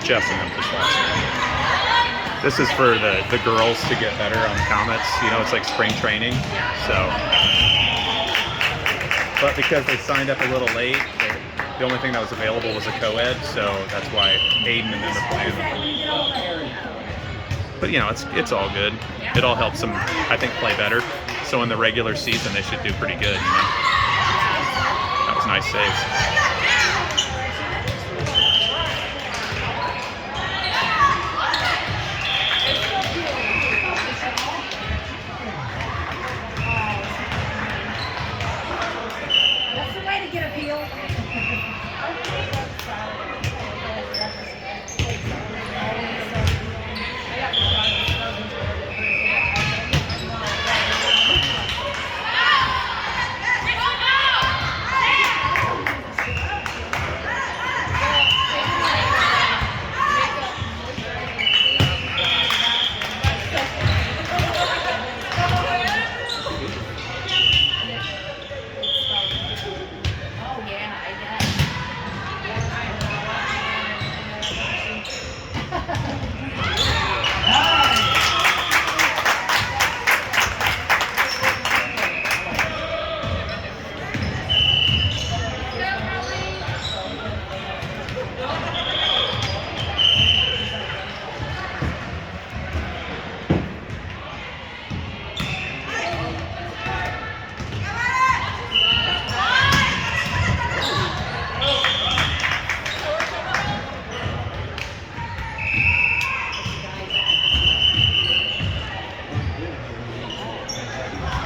Jess and them just last night. This is for the girls to get better on Comets. You know, it's like spring training. So, but because they signed up a little late, the only thing that was available was a co-ed, so that's why Aiden and them are playing with them. But you know, it's all good. It all helps them, I think, play better. So in the regular season, they should do pretty good. You know? That was nice saves.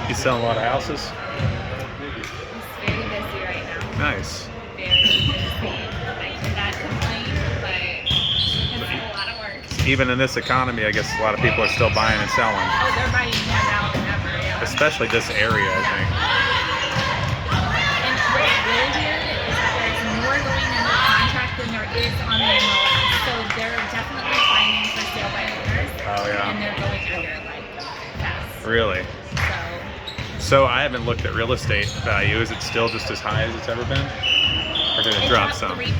You selling a lot of houses? It's very busy right now. Nice. Very busy. I cannot complain, but it's a lot of work. Even in this economy, I guess a lot of people are still buying and selling. Oh, they're buying more now than ever, yeah. Especially this area, I think. And what's really weird is that there's more going under contract than there is on the MLS. So they're definitely finding for sale by owners. Oh, yeah. And they're going under, like, fast. Really? So I haven't looked at real estate value. Is it still just as high as it's ever been? Or did it drop some? 3%.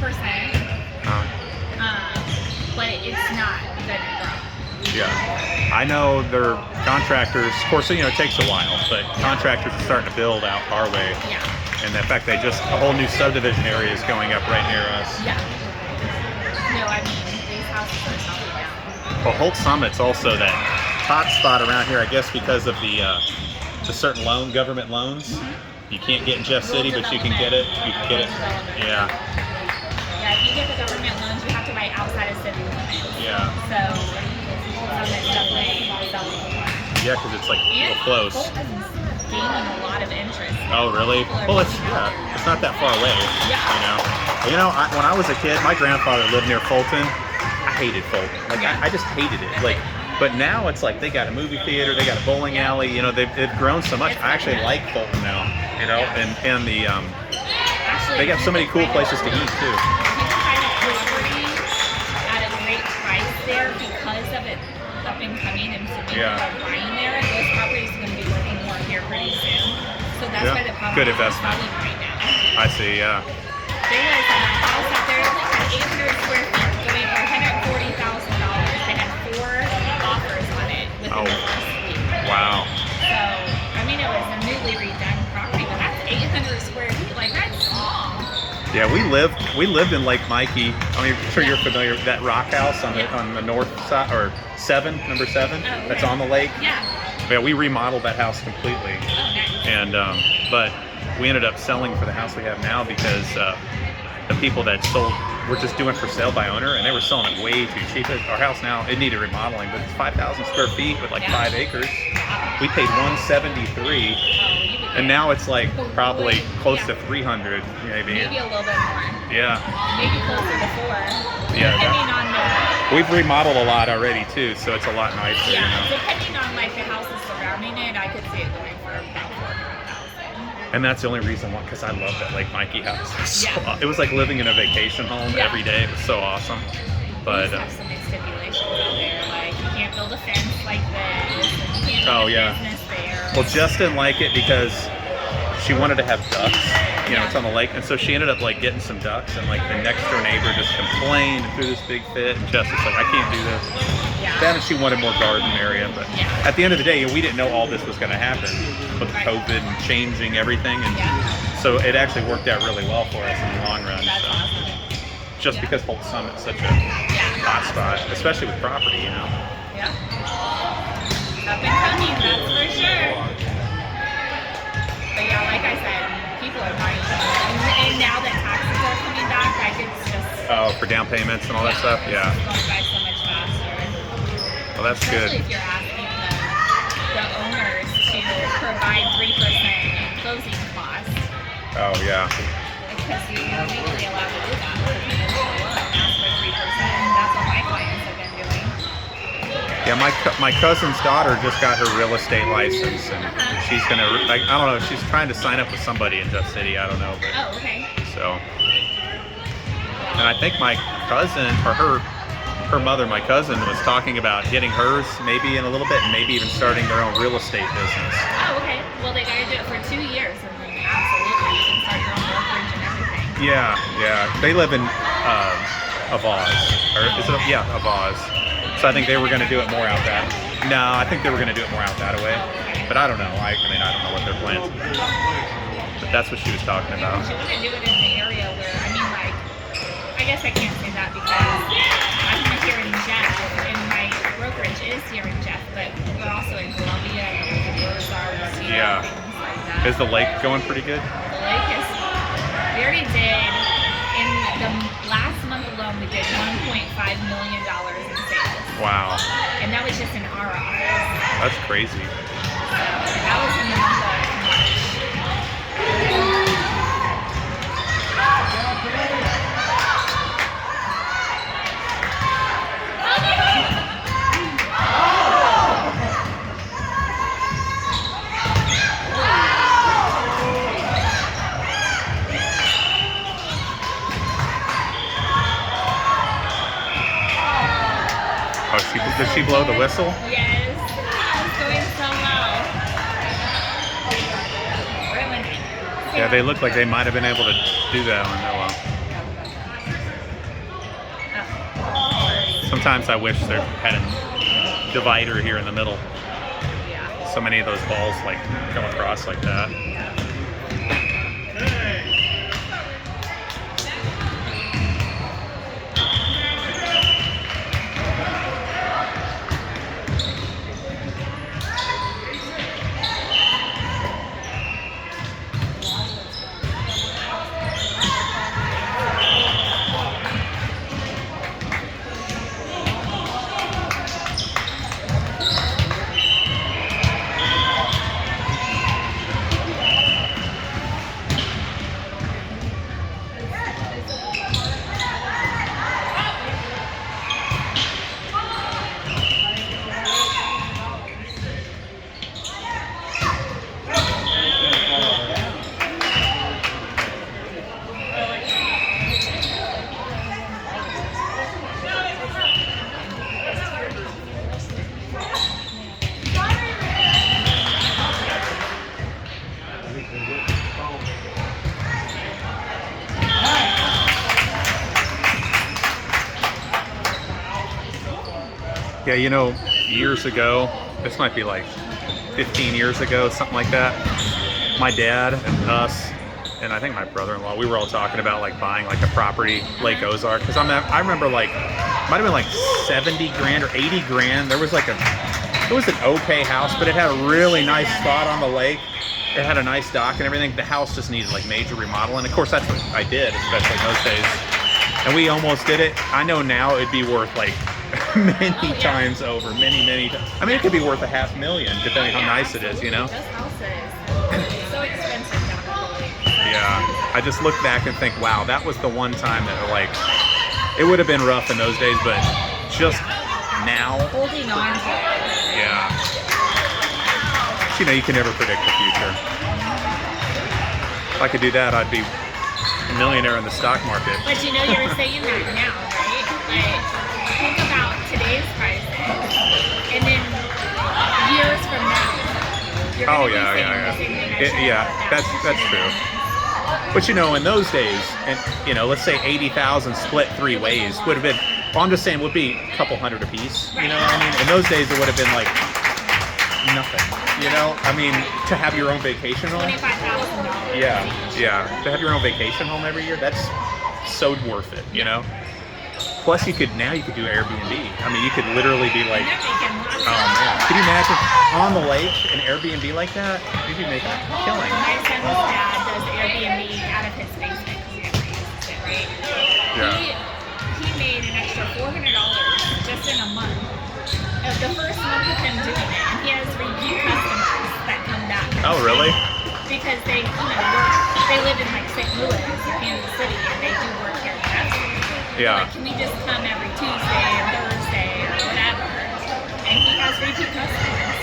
But it's not gonna drop. Yeah. I know their contractors, of course, you know, it takes a while, but contractors are starting to build out our way. Yeah. And in fact, a whole new subdivision area is going up right near us. Yeah. No, I mean, these houses are selling now. Well, Holt Summit's also that hot spot around here, I guess, because of the certain government loans. You can't get in Jeff City, but you can get it. You can get it. Yeah. Yeah, if you get the government loans, you have to buy outside of city limits. Yeah. So, it's definitely selling. Yeah, because it's like real close. Fulton's gaining a lot of interest. Oh, really? Well, it's not that far away. Yeah. You know, when I was a kid, my grandfather lived near Fulton. I hated Fulton. Like, I just hated it. Like. But now it's like they got a movie theater, they got a bowling alley. You know, they've grown so much. I actually like Fulton now. You know, and the they got so many cool places to eat too. You can find a property at a great price there because of it up and coming, and so people are buying there. And those properties are going to be working more here pretty soon. So that's why the property is selling right now. I see. Yeah. There was a house out there that had 800 square feet going for $140,000. They had 4 offers on it within the first week. Wow. So, I mean, it was a newly redone property, but that's 800 square feet. Like, that's small. Yeah, we lived in Lake Mikey. I mean, I'm sure you're familiar with that rock house on the north side, or number 7, that's on the lake. Yeah. Yeah, we remodeled that house completely. Oh, nice. And but we ended up selling for the house we have now because the people that sold were just doing for sale by owner, and they were selling it way too cheap. Our house now, it needed remodeling, but it's 5,000 square feet with like 5 acres. We paid $173, and now it's like probably close to 300, maybe. Maybe a little bit more. Yeah. Maybe closer to 4. Yeah. Depending on we've remodeled a lot already too, so it's a lot nicer. Yeah. You know? Depending on like the houses surrounding it, I could see it going for about 400,000. And that's the only reason why, because I love that Lake Mikey house. It was like living in a vacation home every day. It was so awesome. But we have some stipulations out there, like you can't build a fence like this, and you can't build a business there. Well, Jess didn't like it because she wanted to have ducks you know, it's on the lake, and so she ended up like getting some ducks, and like the next door neighbor just complained and threw this big fit, and Jess was like, I can't do this. Yeah. Then she wanted more garden area, but at the end of the day, we didn't know all this was going to happen with COVID and changing everything, and so it actually worked out really well for us in the long run. That's so. awesome. Just because Holt Summit's such a hot spot, especially with property, you know. Yeah. Up and coming, that's for sure. But yeah, like I said, people are buying. And now that taxes are coming back, like it's just. Oh, for down payments and all that stuff? Yeah. It's going by so much faster. Well, that's Especially good. if you're asking the owners to provide 3% in closing costs. Oh, yeah. Because you're legally allowed to do that. Ask for 3%. That's what my clients have been doing. Yeah, my cousin's daughter just got her real estate license, and she's gonna, like, I don't know, she's trying to sign up with somebody in Jeff City. I don't know, but Oh, okay. so. And I think my cousin, or her mother, my cousin, was talking about getting hers maybe in a little bit, and maybe even starting their own real estate business. Oh, okay. Well, they gotta do it for 2 years, and then absolutely you can start your own brokerage and everything. Yeah, yeah. They live in Avaz, or is it? Yeah, Avaz. So I think they were going to do it more out that. No, I think they were going to do it more out that way. But I don't know. I mean, I don't know what their plans. But that's what she was talking about. She wouldn't do it in the area where, I mean, like, I guess I can't say that because I'm here in Jeff, and my brokerage is here in Jeff, but we're also in Columbia, and the Ozarks, you know, things like that. Is the lake going pretty good? The lake is, we already did, in the last month alone, we did $1.5 million in sales. Wow. And that was just in our office. That's crazy. So that was in the month of March. Did she blow the whistle? Yes. It's going so well. Ruined it. Yeah, they look like they might have been able to do that on oh well. Sometimes I wish they had a divider here in the middle. Yeah. So many of those balls like come across like that. Yeah, you know, years ago, this might be like 15 years ago, something like that, my dad and us, and I think my brother-in-law, we were all talking about like buying like a property, Lake Ozark, because I remember like, might have been like 70 grand or 80 grand. There was like it was an okay house, but it had a really nice spot on the lake. It had a nice dock and everything. The house just needed like major remodeling. Of course, that's what I did, especially in those days. And we almost did it. I know now it'd be worth like many times over, many times. I mean, it could be worth $500,000 depending how nice it is, you know? Those houses, it's so expensive down at the lake. Yeah, I just look back and think, wow, that was the one time that like, it would have been rough in those days, but just now. Holding on to it. Yeah. You know, you can never predict the future. If I could do that, I'd be a millionaire in the stock market. But you know, you're saying that now, right? Like, think about today's prices, and then years from now, you're Oh gonna yeah, be saying yeah, the same thing I yeah. said Yeah, about that. that's true. But you know, in those days, and you know, let's say 80,000 split 3 ways would have been. Well, I'm just saying, would be a couple hundred apiece. You know what I mean? In those days, it would have been like nothing. You know, I mean, to have your own vacation home. $25,000. Yeah, yeah. To have your own vacation home every year, that's so worth it. You know. Plus, you could do Airbnb. I mean, you could literally be like, oh man, could you imagine on the lake an Airbnb like that? You'd be making a killing. My son's dad does Airbnb out of his basement because he never uses it, right? Yeah. He made an extra $400 just in a month. The first month of him doing it, and he has repeat customers that come back. Oh, really? Because they, work. They live in like St. Louis, Kansas City, and they do work here in Texas. Yeah. Like, can we just come every Tuesday or Thursday or whatever? And he has repeat customers.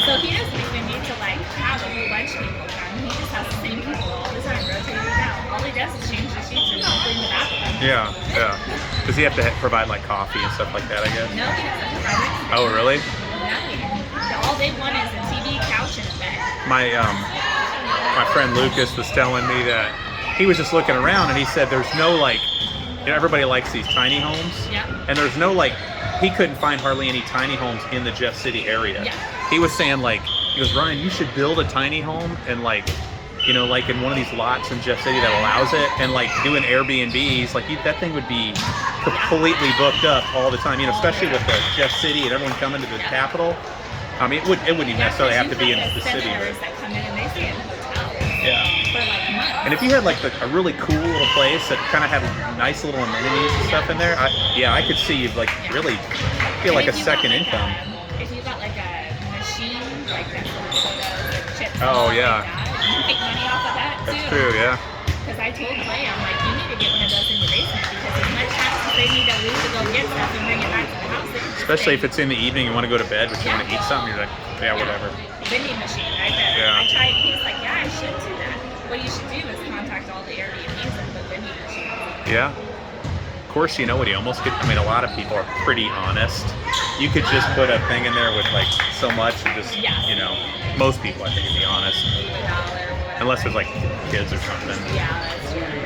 So he doesn't even need to like have a whole bunch of people come. He just has the same people all the time rotating out. All he does is change the sheets and clean the bathroom. Yeah, yeah. Does he have to provide like coffee and stuff like that, I guess? No, he doesn't provide it. Oh, really? Nothing. All they want is a TV, couch, and a bed. My friend Lucas was telling me that he was just looking around and he said there's no like, you know, everybody likes these tiny homes. Yeah. And there's no like, he couldn't find hardly any tiny homes in the Jeff City area. Yeah. He was saying like, he goes, Ryan, you should build a tiny home and like, you know, like in one of these lots in Jeff City that allows it, and like doing Airbnbs, like that thing would be completely booked up all the time, you know, especially with the Jeff City and everyone coming to the capital. I mean, it wouldn't even necessarily have to be in the city. But that come in and they stay in hotels. Yeah. For like months. And if you had like a really cool little place that kind of had nice little amenities and stuff in there, I could see you like really feel like a second income. If you got like a machine, like that for sodas and chips. Oh, yeah. Like that, you make money off of that too. That's true, yeah. Because I told Clay, I'm like, you need to get one of those in your basement because as much time as they need to leave to go get stuff and bring it back to the house. Especially if it's in the evening, you want to go to bed, but you want to eat something, you're like, yeah, whatever. Vending machine, right there. Yeah. I tried, he was like, yeah, I should do that. What you should do is contact all the Airbnbs and put vending machines. Yeah. Of course, you know what he almost could. I mean, a lot of people are pretty honest. You could just put a thing in there with like so much and just, you know, most people I think would be honest. $1 or whatever. Unless there's like kids or something. Yeah, that's true.